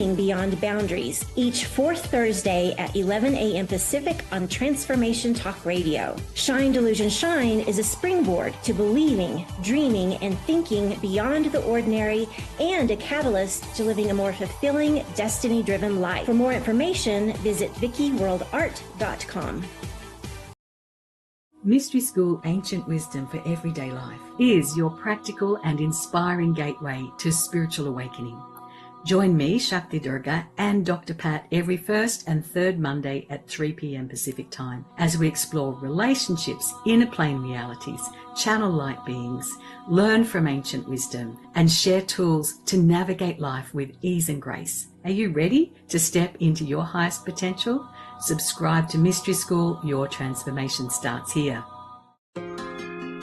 Beyond Boundaries, each fourth Thursday at 11 a.m. Pacific on Transformation Talk Radio. Shine Delusion Shine is a springboard to believing, dreaming, and thinking beyond the ordinary, and a catalyst to living a more fulfilling, destiny-driven life. For more information, visit VickiWorldArt.com. Mystery School Ancient Wisdom for Everyday Life is your practical and inspiring gateway to spiritual awakening. Join me, Shakti Durga, and Dr. Pat every first and third Monday at 3 p.m. Pacific Time as we explore relationships, inner plane realities, channel light beings, learn from ancient wisdom, and share tools to navigate life with ease and grace. Are you ready to step into your highest potential? Subscribe to Mystery School. Your transformation starts here.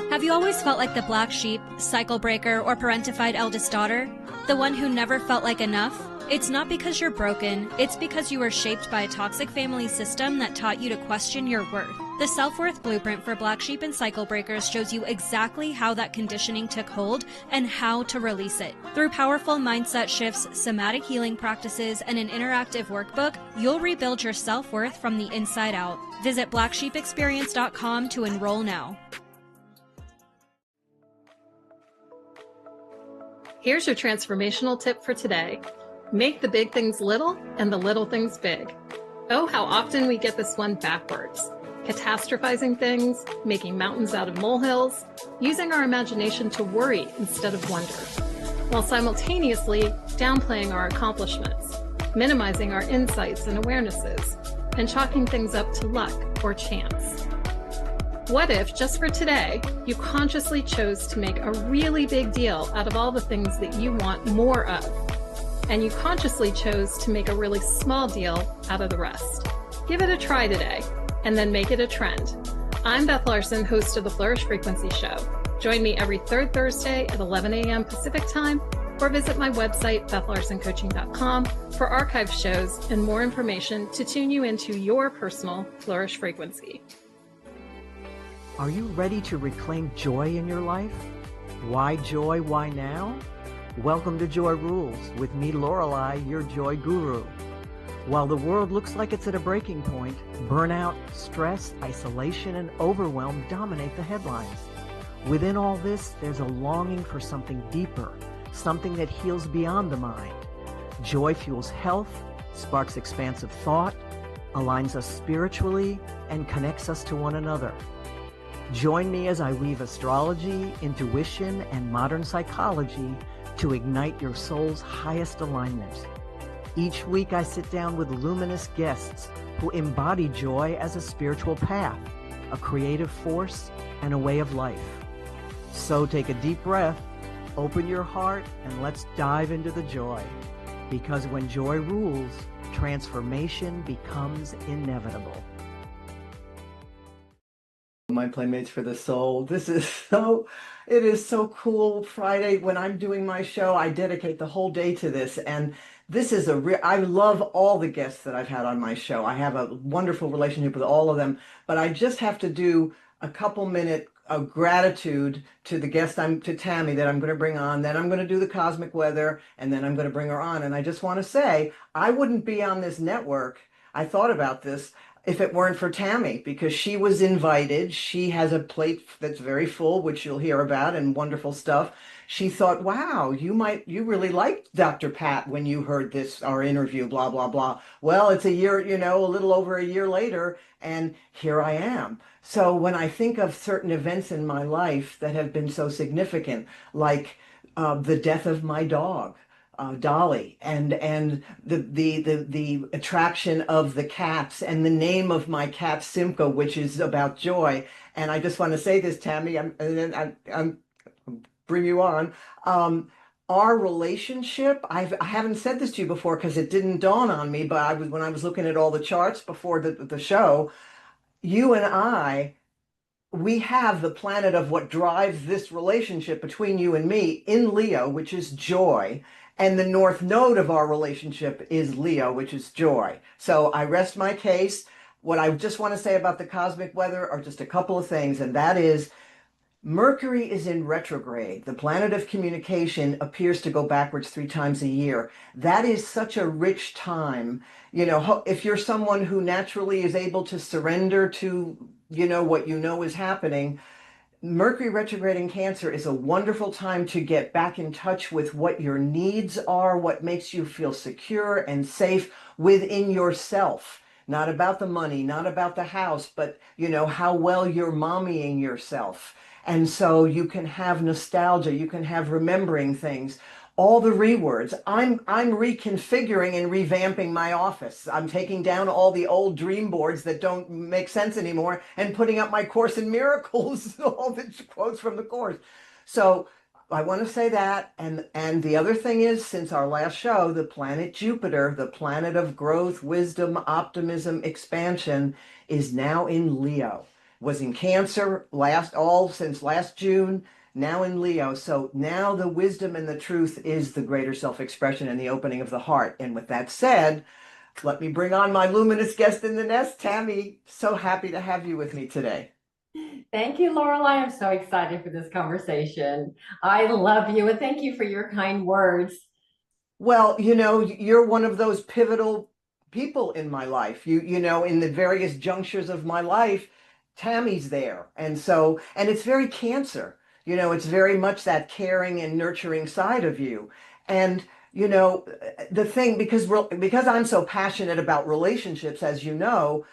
Have you always felt like the black sheep, cycle breaker, or parentified eldest daughter? The one who never felt like enough? It's not because you're broken, it's because you were shaped by a toxic family system that taught you to question your worth. The Self-Worth Blueprint for Black Sheep and Cycle Breakers shows you exactly how that conditioning took hold and how to release it. Through powerful mindset shifts, somatic healing practices, and an interactive workbook, you'll rebuild your self-worth from the inside out. Visit blacksheepexperience.com to enroll now. Here's your transformational tip for today. Make the big things little and the little things big. Oh, how often we get this one backwards. Catastrophizing things, making mountains out of molehills, using our imagination to worry instead of wonder, while simultaneously downplaying our accomplishments, minimizing our insights and awarenesses, and chalking things up to luck or chance. What if, just for today, you consciously chose to make a really big deal out of all the things that you want more of, and you consciously chose to make a really small deal out of the rest? Give it a try today, and then make it a trend. I'm Beth Larson, host of the Flourish Frequency Show. Join me every third Thursday at 11 a.m. Pacific Time, or visit my website, BethLarsonCoaching.com, for archived shows and more information to tune you into your personal Flourish frequency. Are you ready to reclaim joy in your life? Why joy? Why now? Welcome to Joy Rules with me, Lorelei, your joy guru. While the world looks like it's at a breaking point, burnout, stress, isolation, and overwhelm dominate the headlines. Within all this, there's a longing for something deeper, something that heals beyond the mind. Joy fuels health, sparks expansive thought, aligns us spiritually, and connects us to one another. Join me as I weave astrology, intuition, and modern psychology to ignite your soul's highest alignment. Each week I sit down with luminous guests who embody joy as a spiritual path, a creative force, and a way of life. So take a deep breath, open your heart, and let's dive into the joy. Because when joy rules, transformation becomes inevitable. My Playmates for the Soul. It is so cool. Friday, when I'm doing my show, I dedicate the whole day to this. And this is I love all the guests that I've had on my show. I have a wonderful relationship with all of them, but I just have to do a couple minute of gratitude to the guest, to Tammy, that I'm going to bring on. Then I'm going to do the cosmic weather, and then I'm going to bring her on. And I just want to say, I wouldn't be on this network. I thought about this, if it weren't for Tammy, because she was invited. She has a plate that's very full, which you'll hear about, and wonderful stuff. She thought, wow, you really liked Dr. Pat when you heard our interview, blah, blah, blah. Well, it's a year, a little over a year later, and here I am. So when I think of certain events in my life that have been so significant, like the death of my dog, Dolly, and the attraction of the cats, and the name of my cat Simca, which is about joy. And I just want to say this, Tammy, I'm bring you on. Our relationship, I haven't said this to you before because it didn't dawn on me, but when I was looking at all the charts before the show, you and we have the planet of what drives this relationship between you and me in Leo, which is joy. And the north node of our relationship is Leo, which is joy. So I rest my case. What I just want to say about the cosmic weather are just a couple of things, and that is, Mercury is in retrograde. The planet of communication appears to go backwards 3 times a year. That is such a rich time. If you're someone who naturally is able to surrender to, what is happening, Mercury retrograde in Cancer is a wonderful time to get back in touch with what your needs are, what makes you feel secure and safe within yourself. Not about the money, not about the house, but how well you're mommying yourself. And so you can have nostalgia, you can have remembering things. All the rewords. I'm reconfiguring and revamping my office. I'm taking down all the old dream boards that don't make sense anymore and putting up my Course in Miracles, all the quotes from the Course. So I want to say that. And the other thing is, since our last show, the planet Jupiter, the planet of growth, wisdom, optimism, expansion, is now in Leo. Was in Cancer since last June, now in Leo. So now the wisdom and the truth is the greater self-expression and the opening of the heart. And with that said, let me bring on my luminous guest in the nest, Tammy. So happy to have you with me today. Thank you, Lorelei. I'm so excited for this conversation. I love you, and thank you for your kind words. Well, you're one of those pivotal people in my life. In the various junctures of my life, Tammy's there. And it's very Cancer. It's very much that caring and nurturing side of you. And, the thing, because I'm so passionate about relationships, as you know,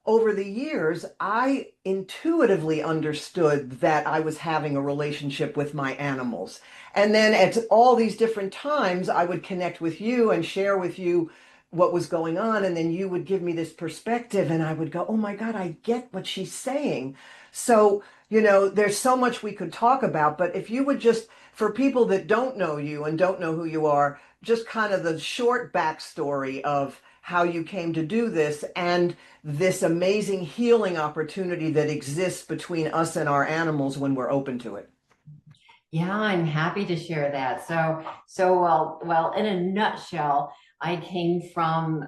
over the years, I intuitively understood that I was having a relationship with my animals. And then at all these different times, I would connect with you and share with you what was going on. And then you would give me this perspective and I would go, oh my God, I get what she's saying. So, there's so much we could talk about, but if you would just, for people that don't know you and don't know who you are, just kind of the short backstory of how you came to do this and this amazing healing opportunity that exists between us and our animals when we're open to it. Yeah, I'm happy to share that. Well, in a nutshell, I came from,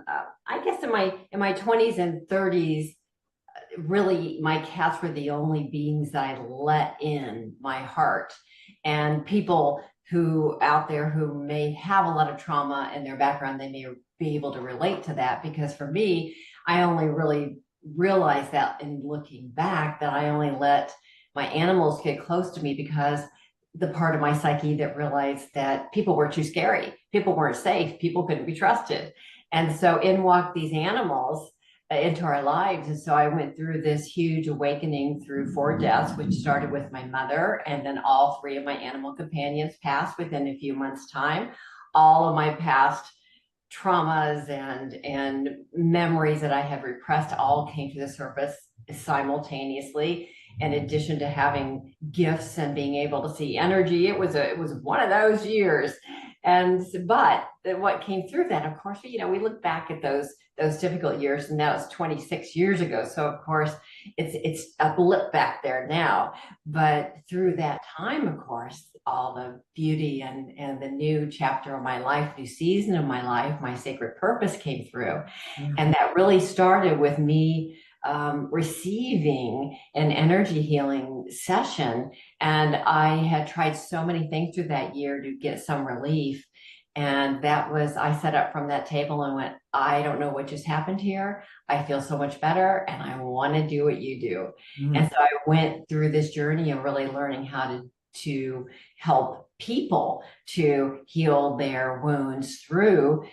I guess in my 20s and 30s, really my cats were the only beings that I let in my heart. And people who out there who may have a lot of trauma in their background, they may be able to relate to that, because for me, I only really realized that in looking back, that I only let my animals get close to me because the part of my psyche that realized that people were too scary, people weren't safe, people couldn't be trusted. And so in walked these animals into our lives. And so I went through this huge awakening through 4 deaths, which started with my mother, and then all 3 of my animal companions passed within a few months' time. All of my past traumas and memories that I had repressed all came to the surface simultaneously. In addition to having gifts and being able to see energy, it was one of those years. But what came through that, of course, we look back at those difficult years, and that was 26 years ago. So of course, it's a blip back there now. But through that time, of course, all the beauty and the new chapter of my life, new season of my life, my sacred purpose came through. Mm-hmm. And that really started with me receiving an energy healing session. And I had tried so many things through that year to get some relief. And I sat up from that table and went, I don't know what just happened here. I feel so much better and I want to do what you do. Mm-hmm. And so I went through this journey of really learning how to help people to heal their wounds through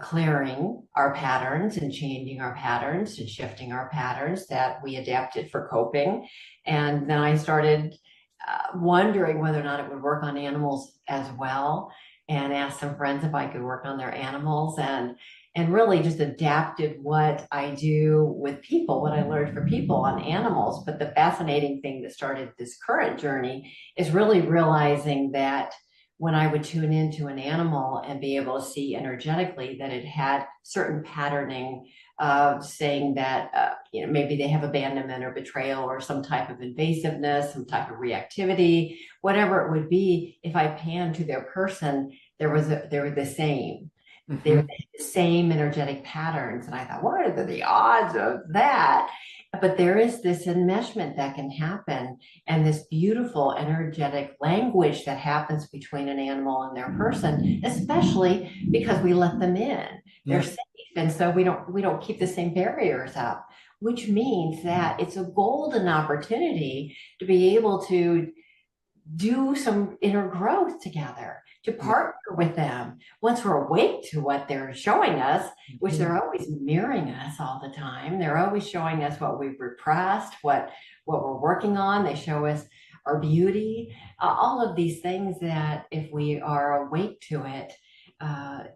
clearing our patterns and changing our patterns and shifting our patterns that we adapted for coping. And then I started wondering whether or not it would work on animals as well, and asked some friends if I could work on their animals, and really just adapted what I do with people, what I learned for people on animals. But the fascinating thing that started this current journey is really realizing that when I would tune into an animal and be able to see energetically that it had certain patterning of saying that, maybe they have abandonment or betrayal or some type of invasiveness, some type of reactivity, whatever it would be, if I panned to their person, they were the same. Mm-hmm. They were the same energetic patterns. And I thought, what are the odds of that? But there is this enmeshment that can happen, and this beautiful energetic language that happens between an animal and their person, especially because we let them in. They're Yeah. safe, and so we don't keep the same barriers up, which means that it's a golden opportunity to be able to do some inner growth together, to partner with them once we're awake to what they're showing us, which they're always mirroring us all the time. They're always showing us what we've repressed, what we're working on. They show us our beauty, all of these things that if we are awake to it,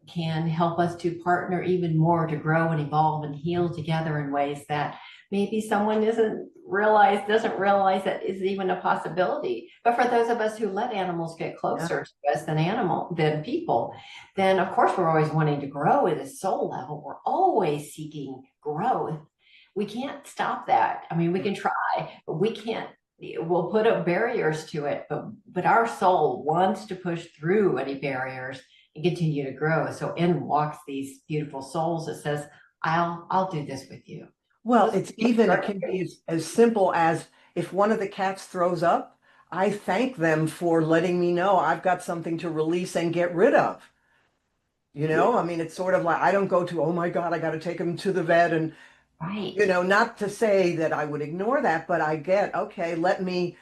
can help us to partner even more to grow and evolve and heal together in ways that maybe someone doesn't realize that is even a possibility. But for those of us who let animals get closer to us than people, then of course we're always wanting to grow at a soul level. We're always seeking growth. We can't stop that. I mean, we can try, but we can't. We'll put up barriers to it, but our soul wants to push through any barriers and continue to grow. So in walks these beautiful souls that says, I'll do this with you. Well, it can be as simple as if one of the cats throws up, I thank them for letting me know I've got something to release and get rid of. I mean, it's sort of like I don't go to, oh my God, I got to take him to the vet. And, Right. not to say that I would ignore that, but okay, let me,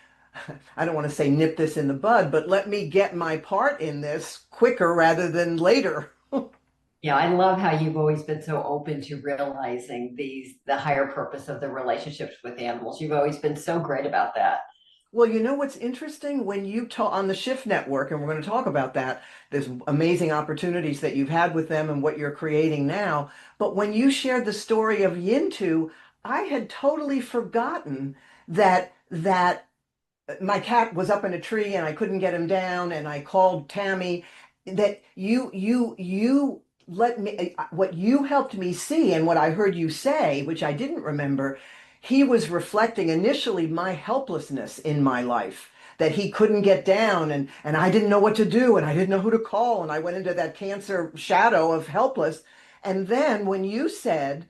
I don't want to say nip this in the bud, but let me get my part in this quicker rather than later. Yeah, I love how you've always been so open to realizing the higher purpose of the relationships with animals. You've always been so great about that. Well, you know what's interesting when you talk on the Shift Network, and we're going to talk about that. There's amazing opportunities that you've had with them and what you're creating now. But when you shared the story of Yintu, I had totally forgotten that my cat was up in a tree and I couldn't get him down, and I called Tammy. That you let me what you helped me see and what I heard you say, which I didn't remember. He was reflecting initially my helplessness in my life, that he couldn't get down, and I didn't know what to do, and I didn't know who to call, and I went into that cancer shadow of helpless. And then when you said,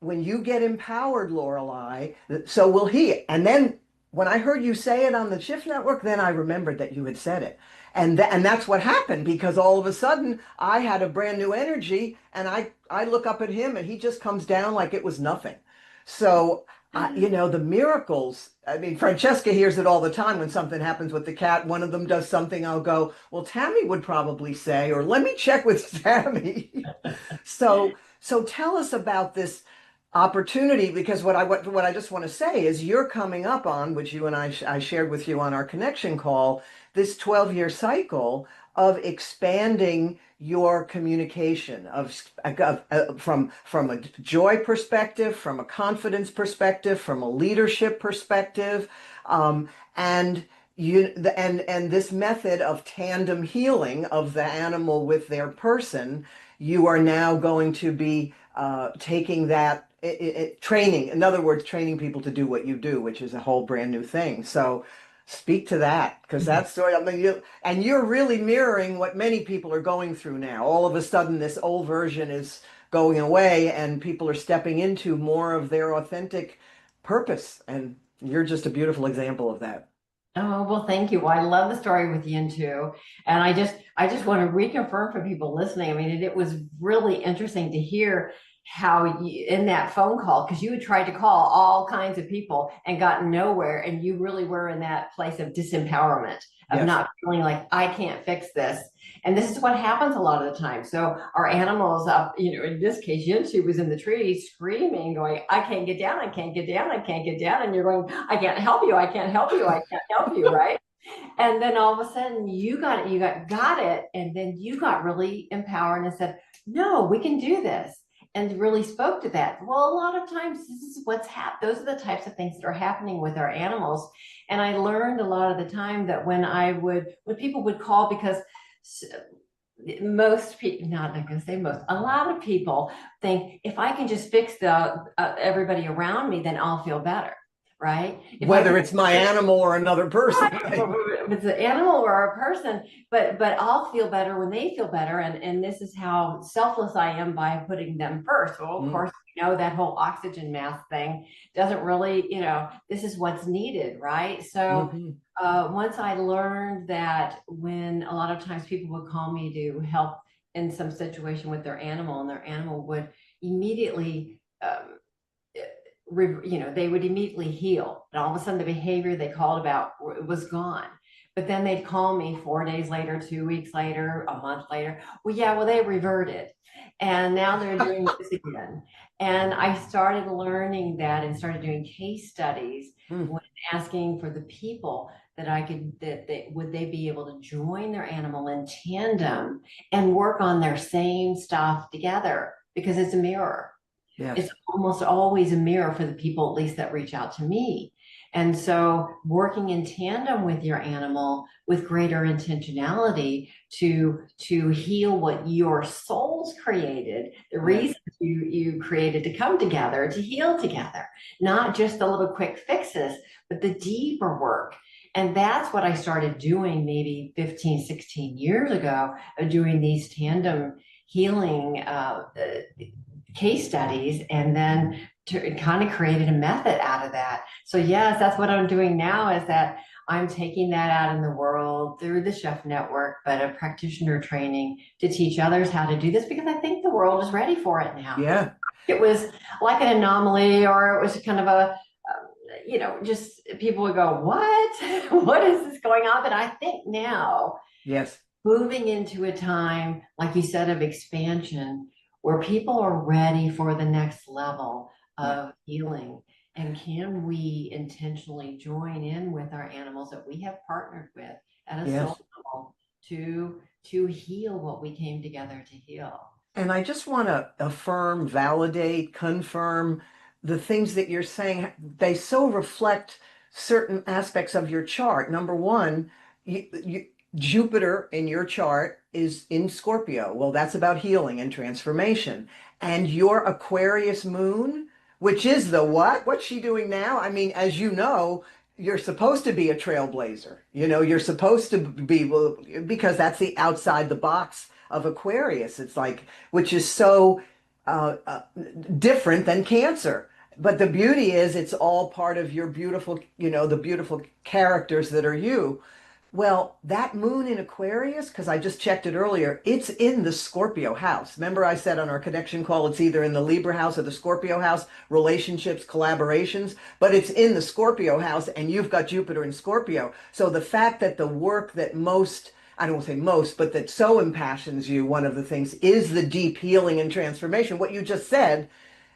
when you get empowered, Lorelei, so will he. And then when I heard you say it on the Shift Network, then I remembered that you had said it. And that's what happened, because all of a sudden I had a brand new energy, and I look up at him and he just comes down like it was nothing. So, the miracles, I mean, Francesca hears it all the time when something happens with the cat. One of them does something, I'll go, well, Tammy would probably say, or let me check with Tammy. So tell us about this opportunity, because what I just want to say is you're coming up on, which you and I shared with you on our connection call, this 12-year cycle of expanding your communication from a joy perspective, from a confidence perspective, from a leadership perspective, and this method of tandem healing of the animal with their person. You are now going to be taking that training, in other words, training people to do what you do, which is a whole brand new thing. So speak to that, because that's sort of, I mean, you're really mirroring what many people are going through now. All of a sudden, this old version is going away, and people are stepping into more of their authentic purpose. And you're just a beautiful example of that. Oh, well, thank you. Well, I love the story with Yin too. And I just want to reconfirm for people listening. I mean, it was really interesting to hear how in that phone call, because you had tried to call all kinds of people and gotten nowhere. And you really were in that place of disempowerment, of not feeling like I can't fix this. And this is what happens a lot of the time. So our animals up, in this case, Yintu was in the tree screaming, going, I can't get down, I can't get down, I can't get down. And you're going, I can't help you, I can't help you, I can't help you, right? And then all of a sudden you got it, got it. And then you got really empowered and said, no, we can do this. And really spoke to that. Well, a lot of times this is what's happening. Those are the types of things that are happening with our animals. And I learned a lot of the time that when people would call, because most people, not I'm going to say most, a lot of people think if I can just fix everybody around me, then I'll feel better. right? Whether it's my animal or another person. Right? If it's an animal or a person, but I'll feel better when they feel better. And this is how selfless I am by putting them first. Well, of course, that whole oxygen mask thing doesn't really, this is what's needed, right? So once I learned that when a lot of times people would call me to help in some situation with their animal, and their animal would immediately they would immediately heal, and all of a sudden the behavior they called about was gone. But then they'd call me 4 days later, 2 weeks later, a month later. Well, they reverted, and now they're doing this again. And I started learning that and started doing case studies when asking for the people that I could, would they be able to join their animal in tandem and work on their same stuff together, because it's a mirror. Yes. It's almost always a mirror for the people, at least that reach out to me. And so working in tandem with your animal with greater intentionality to heal what your soul's created, the reason you created to come together, to heal together, not just the little quick fixes, but the deeper work. And that's what I started doing maybe 15, 16 years ago, of doing these tandem healing case studies, and then kind of created a method out of that. So yes, that's what I'm doing now, is that I'm taking that out in the world through the Chef Network, but a practitioner training to teach others how to do this, because I think the world is ready for it now. Yeah. It was like an anomaly, or it was kind of a, just people would go, what? What is this going on? But I think now, yes, moving into a time, like you said, of expansion, where people are ready for the next level of healing. And can we intentionally join in with our animals that we have partnered with at a soul level to heal what we came together to heal? And I just want to affirm, validate, confirm the things that you're saying. They so reflect certain aspects of your chart. Number one, Jupiter in your chart is in Scorpio. Well, that's about healing and transformation. And your Aquarius moon, which is the what? What's she doing now? I mean, as you know, you're supposed to be a trailblazer. You're supposed to be, well, because that's the outside the box of Aquarius. It's like, which is so different than Cancer. But the beauty is it's all part of your beautiful, the beautiful characters that are you. Well, that moon in Aquarius, because I just checked it earlier, it's in the Scorpio house. Remember I said on our connection call, it's either in the Libra house or the Scorpio house, relationships, collaborations, but it's in the Scorpio house, and you've got Jupiter in Scorpio. So the fact that the work that most, I don't want to say most, but that so impassions you, one of the things is the deep healing and transformation. What you just said,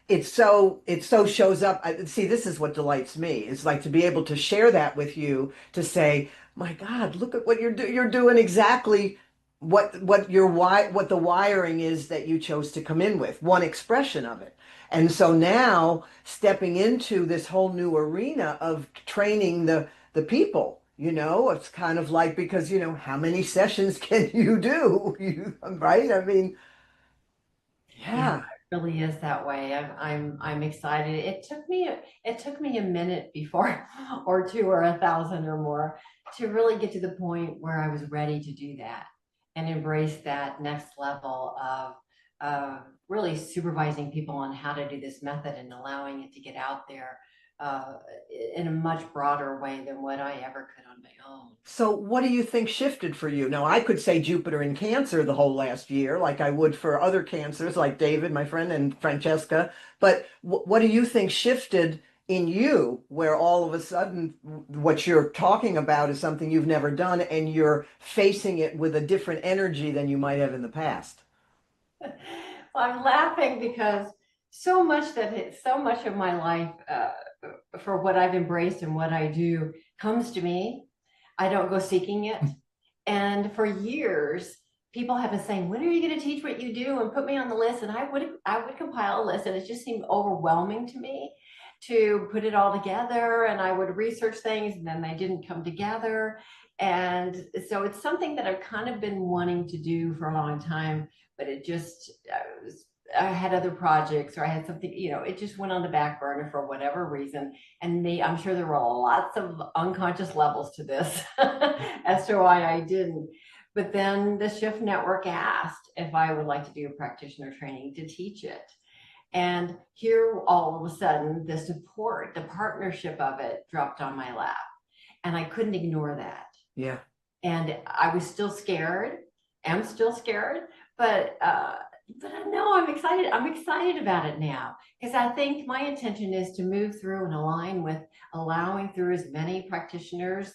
it so shows up. See, this is what delights me. It's like to be able to share that with you, to say, my God, look at what you're doing. You're doing exactly what the wiring is that you chose to come in with, one expression of it. And so now stepping into this whole new arena of training the people, it's kind of like, because, how many sessions can you do? Right? I mean, yeah. Really is that way. I'm excited. It took me a minute before, or 2 or 1,000 or more, to really get to the point where I was ready to do that and embrace that next level of really supervising people on how to do this method and allowing it to get out there in a much broader way than what I ever could on my own. So what do you think shifted for you? Now, I could say Jupiter in Cancer the whole last year, like I would for other Cancers, like David, my friend, and Francesca. But what do you think shifted in you, where all of a sudden what you're talking about is something you've never done, and you're facing it with a different energy than you might have in the past? Well, I'm laughing because so much of my life, for what I've embraced and what I do, comes to me. I don't go seeking it. And for years, people have been saying, when are you going to teach what you do, and put me on the list? And I would compile a list, and it just seemed overwhelming to me to put it all together. And I would research things, and then they didn't come together. And so it's something that I've kind of been wanting to do for a long time, but it just I had other projects or I had something, it just went on the back burner for whatever reason. And I'm sure there were lots of unconscious levels to this as to why I didn't. But then the Shift Network asked if I would like to do a practitioner training to teach it. And here, all of a sudden, the support, the partnership of it dropped on my lap. And I couldn't ignore that. Yeah. And I was still scared. I'm still scared, but no, I'm excited. I'm excited about it now because I think my intention is to move through and align with allowing through as many practitioners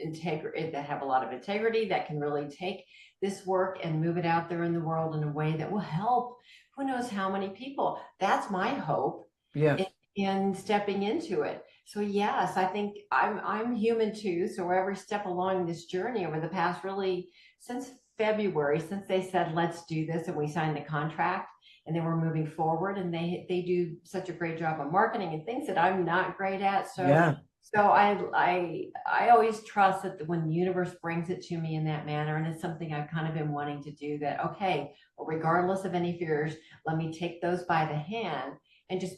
that have a lot of integrity that can really take this work and move it out there in the world in a way that will help who knows how many people. That's my hope. Yeah. In stepping into it. So yes, I think I'm human too. So every step along this journey over the past, really since February, since they said let's do this and we signed the contract and then we're moving forward, and they do such a great job of marketing and things that I'm not great at. So yeah. So I always trust that when the universe brings it to me in that manner, and it's something I've kind of been wanting to do, that okay, well, regardless of any fears, let me take those by the hand and just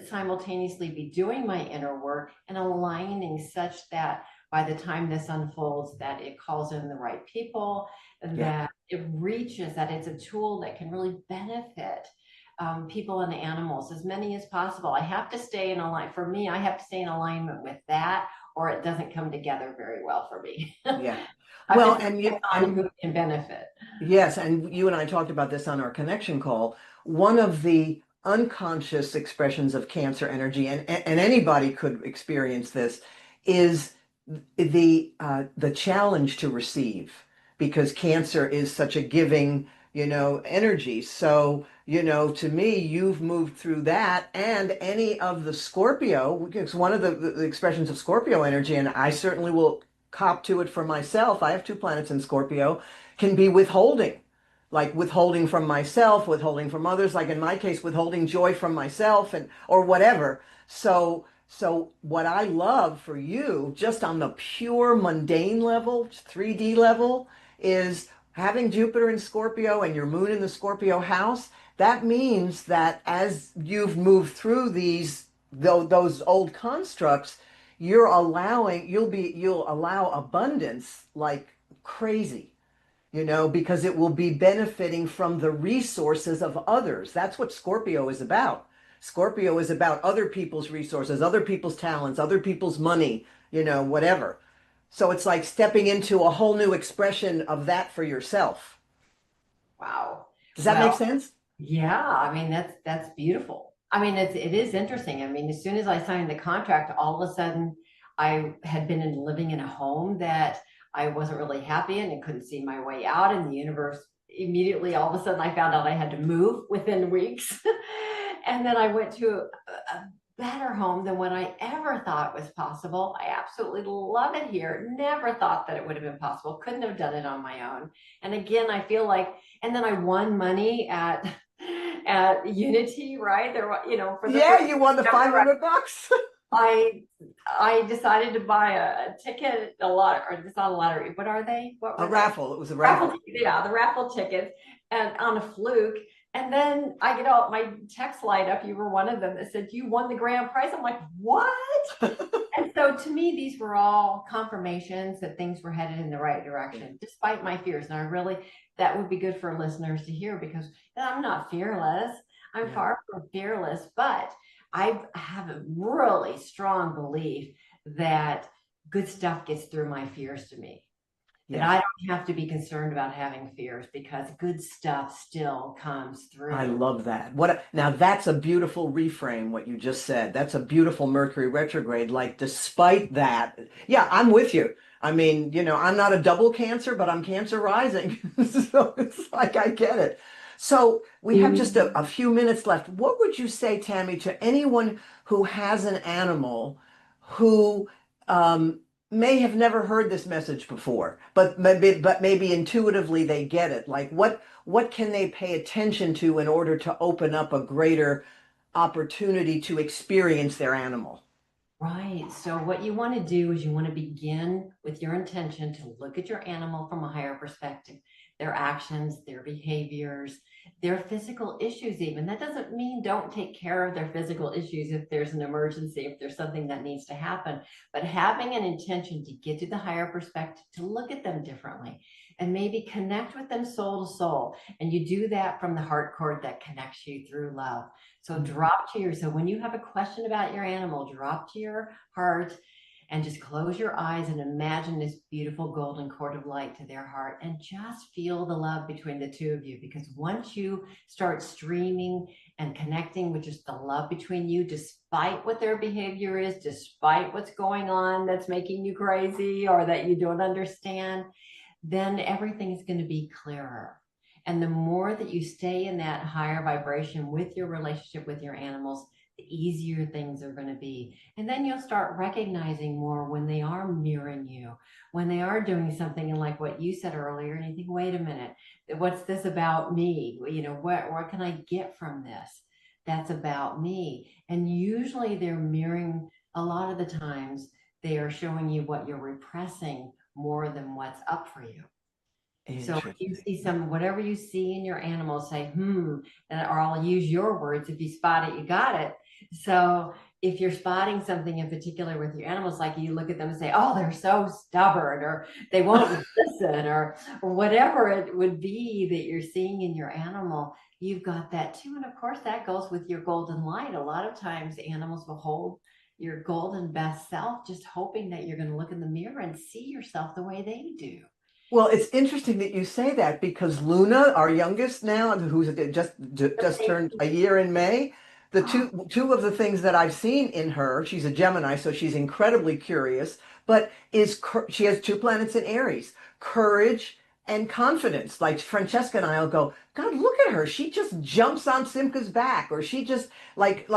simultaneously be doing my inner work and aligning such that by the time this unfolds, that it calls in the right people, and that it reaches, that it's a tool that can really benefit people and animals, as many as possible. I have to stay in alignment. For me, I have to stay in alignment with that, or it doesn't come together very well for me. Yeah. Well, and who can benefit. Yes, and you and I talked about this on our connection call. One of the unconscious expressions of Cancer energy, and anybody could experience this, is the challenge to receive, because Cancer is such a giving, energy. So, to me, you've moved through that, and any of the Scorpio, it's one of the expressions of Scorpio energy, and I certainly will cop to it for myself. I have 2 planets in Scorpio, can be withholding. Like withholding from myself, withholding from others, like in my case, withholding joy from myself or whatever. So what I love for you, just on the pure mundane level, 3D level, is having Jupiter in Scorpio and your moon in the Scorpio house. That means that as you've moved through those old constructs, you'll allow abundance like crazy. Because it will be benefiting from the resources of others. That's what Scorpio is about. Scorpio is about other people's resources, other people's talents, other people's money, whatever. So it's like stepping into a whole new expression of that for yourself. Wow. Does that make sense? Yeah. I mean, that's beautiful. I mean, it is interesting. I mean, as soon as I signed the contract, all of a sudden I had been living in a home that I wasn't really happy in and couldn't see my way out. And the universe immediately, all of a sudden, I found out I had to move within weeks. And then I went to a better home than what I ever thought was possible. I absolutely love it here. Never thought that it would have been possible. Couldn't have done it on my own. And again, I feel like, and then I won money at Unity, right? There, for the you won the $500. I decided to buy a ticket, it's not a lottery. What are they? A raffle. It was a raffle. Yeah, the raffle tickets, and on a fluke. And then I get all my text light up. You were one of them that said you won the grand prize. I'm like, what? And so to me, these were all confirmations that things were headed in the right direction, despite my fears. And that would be good for listeners to hear, because I'm not fearless. I'm far from fearless, but I have a really strong belief that good stuff gets through my fears to me. That I don't have to be concerned about having fears, because good stuff still comes through. I love that. Now that's a beautiful reframe, what you just said. That's a beautiful Mercury retrograde. Like, despite that, I'm with you. I mean, I'm not a double Cancer, but I'm Cancer rising. So it's like, I get it. So we have just a few minutes left. What would you say, Tammy, to anyone who has an animal who may have never heard this message before, but maybe intuitively they get it? Like, what can they pay attention to in order to open up a greater opportunity to experience their animal? Right. So what you want to do is you want to begin with your intention to look at your animal from a higher perspective. their actions, their behaviors, their physical issues even. That doesn't mean don't take care of their physical issues if there's an emergency, if there's something that needs to happen, but having an intention to get to the higher perspective, to look at them differently, and maybe connect with them soul to soul. And you do that from the heart cord that connects you through love. So so when you have a question about your animal, drop to your heart and just close your eyes and imagine this beautiful golden cord of light to their heart, and just feel the love between the two of you. Because once you start streaming and connecting with just the love between you, despite what their behavior is, despite what's going on that's making you crazy or that you don't understand, then everything is going to be clearer. And the more that you stay in that higher vibration with your relationship with your animals, the easier things are going to be. And then you'll start recognizing more when they are mirroring you, when they are doing something, and like what you said earlier, and you think, wait a minute, what's this about me? You know, what can I get from this? That's about me. And usually they're mirroring, a lot of the times, they are showing you what you're repressing more than what's up for you. So if you see whatever you see in your animal, say, or I'll use your words. If you spot it, you got it. So if you're spotting something in particular with your animals, like you look at them and say, oh, they're so stubborn, or they won't listen, or whatever it would be that you're seeing in your animal, you've got that too. And of course, that goes with your golden light. A lot of times animals will hold your golden best self, just hoping that you're going to look in the mirror and see yourself the way they do. Well, it's interesting that you say that, because Luna, our youngest now, who's just turned a year in May, the two of the things that I've seen in her, she's a Gemini, so she's incredibly curious, but she has 2 planets in Aries, courage and confidence. Like Francesca and I'll go, God, look at her. She just jumps on Simca's back, or she just like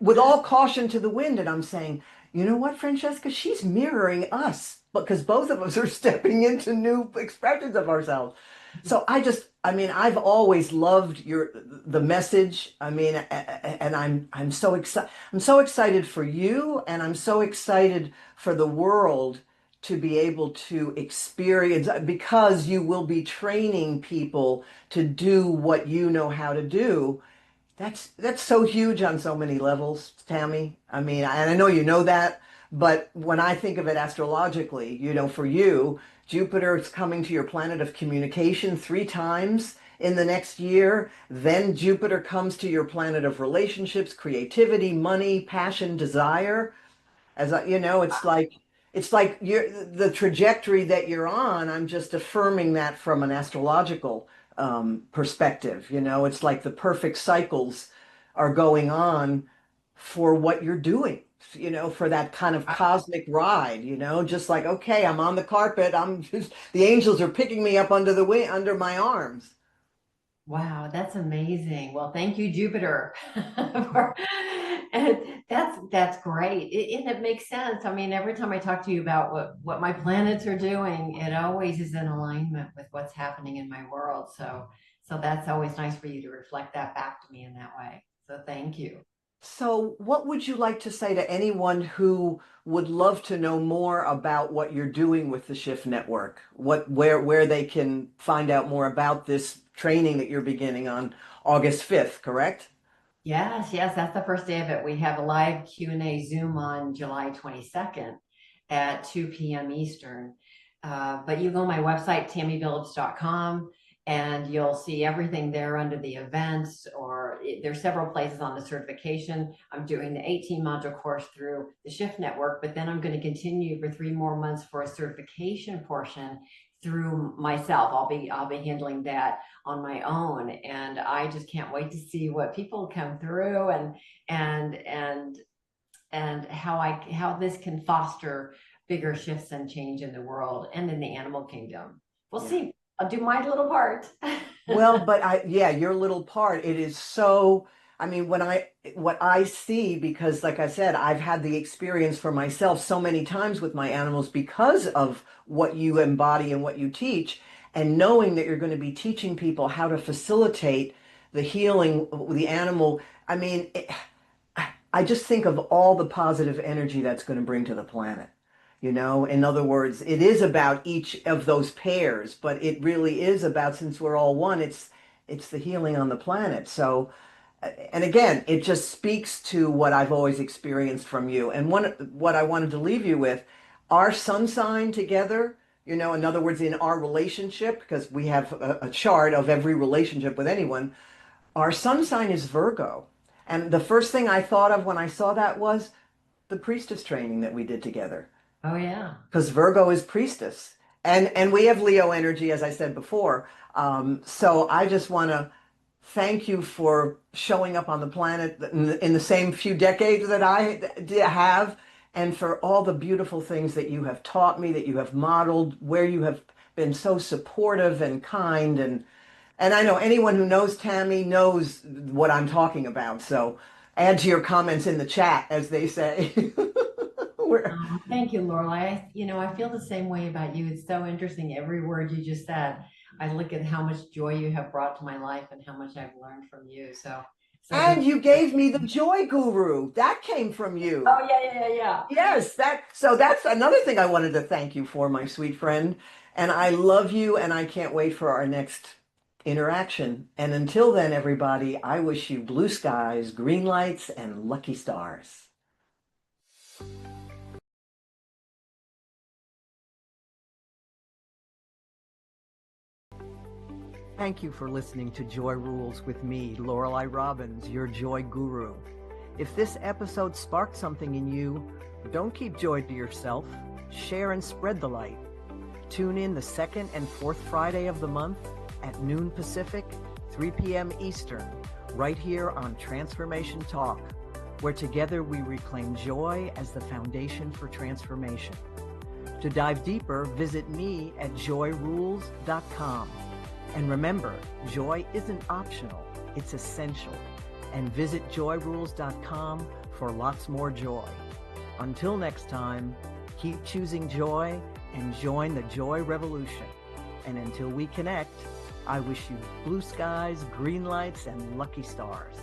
with all caution to the wind. And I'm saying, you know what, Francesca, she's mirroring us, because both of us are stepping into new expressions of ourselves. So I've always loved the message. And I'm so excited. I'm so excited for you, and I'm so excited for the world to be able to experience, because you will be training people to do what you know how to do. That's so huge on so many levels, Tammy. And I know you know that, but when I think of it astrologically, for you, Jupiter is coming to your planet of communication 3 times in the next year. Then Jupiter comes to your planet of relationships, creativity, money, passion, desire. It's like the trajectory that you're on. I'm just affirming that from an astrological perspective. It's like the perfect cycles are going on for what you're doing, for that kind of cosmic ride, just like, okay, I'm on the carpet. The angels are picking me up under my arms. Wow, that's amazing. Well, thank you, Jupiter. And that's great. And it makes sense. Every time I talk to you about what my planets are doing, it always is in alignment with what's happening in my world. So that's always nice for you to reflect that back to me in that way. So thank you. So what would you like to say to anyone who would love to know more about what you're doing with the Shift Network? Where they can find out more about this training that you're beginning on August 5th, correct? Yes, that's the first day of it. We have a live Q&A Zoom on July 22nd at 2 p.m. Eastern. But you go to my website, tammybillups.com, and you'll see everything there under the events, or there's several places on the certification. I'm doing the 18-module course through the Shift Network, but then I'm going to continue for 3 more months for a certification portion through myself. I'll be handling that on my own, and I just can't wait to see what people come through and how this can foster bigger shifts and change in the world and in the animal kingdom. We'll see. I'll do my little part. Well, but your little part, it is so, what I see, because like I said, I've had the experience for myself so many times with my animals because of what you embody and what you teach, and knowing that you're going to be teaching people how to facilitate the healing of the animal. I just think of all the positive energy that's going to bring to the planet. You know, in other words, it is about each of those pairs, but it really is about, since we're all one, it's the healing on the planet. So, and again, it just speaks to what I've always experienced from you. And what I wanted to leave you with, our sun sign together, you know, in other words, in our relationship, because we have a chart of every relationship with anyone, our sun sign is Virgo. And the first thing I thought of when I saw that was the priestess training that we did together. Oh yeah. Because Virgo is priestess. And we have Leo energy, as I said before. So I just want to thank you for showing up on the planet in the same few decades that I have, and for all the beautiful things that you have taught me, that you have modeled, where you have been so supportive and kind. And I know anyone who knows Tammy knows what I'm talking about. So add to your comments in the chat, as they say. Oh, thank you, Lorelai. I feel the same way about you. It's so interesting. Every word you just said, I look at how much joy you have brought to my life and how much I've learned from you. And you gave me the Joy Guru. That came from you. Oh, yeah. Yes, so that's another thing I wanted to thank you for, my sweet friend. And I love you, and I can't wait for our next interaction. And until then, everybody, I wish you blue skies, green lights, and lucky stars. Thank you for listening to Joy Rules with me, Lorelai Robbins, your Joy Guru. If this episode sparked something in you, don't keep joy to yourself. Share and spread the light. Tune in the second and fourth Friday of the month at noon Pacific, 3 p.m. Eastern, right here on Transformation Talk, where together we reclaim joy as the foundation for transformation. To dive deeper, visit me at joyrules.com. And remember, joy isn't optional, it's essential. And visit joyrules.com for lots more joy. Until next time, keep choosing joy and join the joy revolution. And until we connect, I wish you blue skies, green lights, and lucky stars.